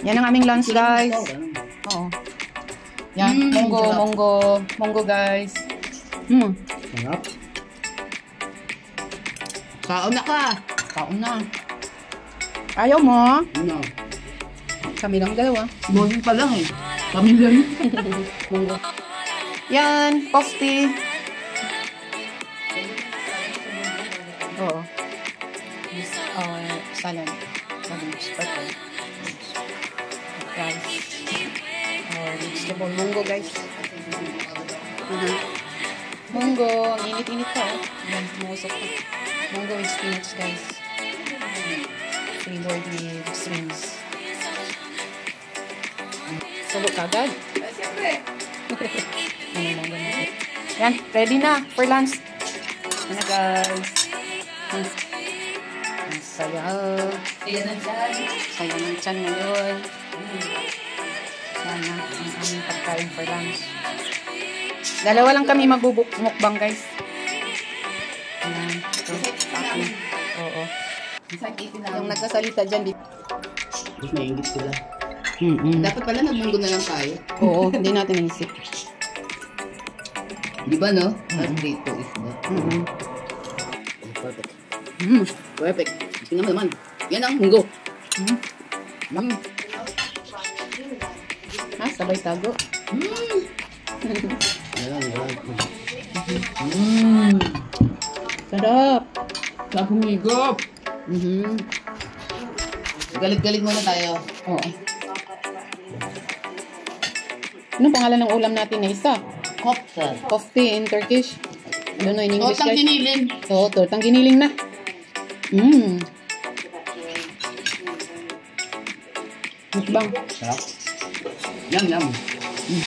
Yan ang aming lunch, guys. Oo. Yan, monggo guys. Sarap. Kaon na ka. Kaon na. Ayaw mo? No. Kami lang dalawa. Morning pa lang eh. Kami lang. Monggo. Yan, coffee. Oo. Salad. Cabbage, purple. Rice. Vegetable. Monggo, guys. Monggo. Ang init-init pa. Yan, muusok pa. Monggo with spinach, guys. Flavored with shrimps. Subo ka agad. Yan, ready na for lunch. Yan na, guys. Saya. Saya ng tiyan ngayon. Sana ang aming pagkain for lunch. Dalawa lang kami magbubukmukbang, guys. Ayan. Oo. Yung nagsasalita dyan. Mas maingit sila. Dapat pala nagmunggo na lang tayo. Oo, hindi natin naisip. Di ba, no? As dito is that. Perfect. Perfect. Tingnan mo naman. Yan ang munggo. Sabay tago. Sarap. Sarap humigop. Galit-galit muna tayo. Oo. Anong pangalan ng ulam natin na isa? Kofta. Coffee in Turkish. I don't know in English, Tortang guys. giniling. Oo, tortang giniling na. Mukbang. Sarap. Yum, yum.